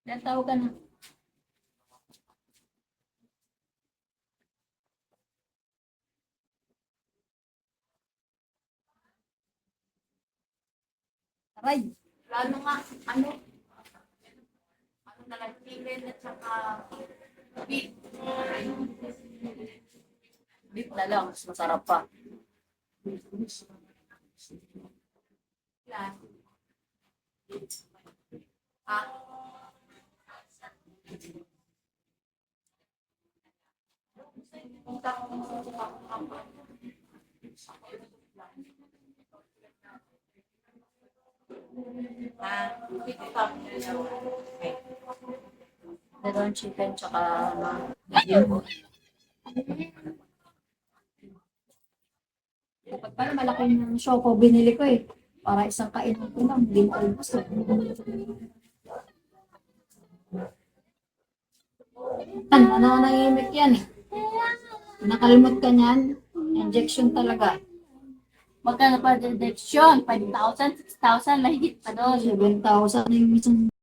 Ilan tawag ka na? Aray! Lalo nga, ano na lang, chicken at saka beef. Beef na lang, mas masarap pa. Yan. Ah, dito pa. Meron chicken tsaka medium. Dapat pala malaki yung shoko binili ko eh. Para isang kainan ko lang, hindi ko gusto. Ano nangimik yan eh. Nakalimot ka niyan, injection talaga. Magkano pa deduction? 5,000, 6,000, mahigit pa doon. 7,000 yung isang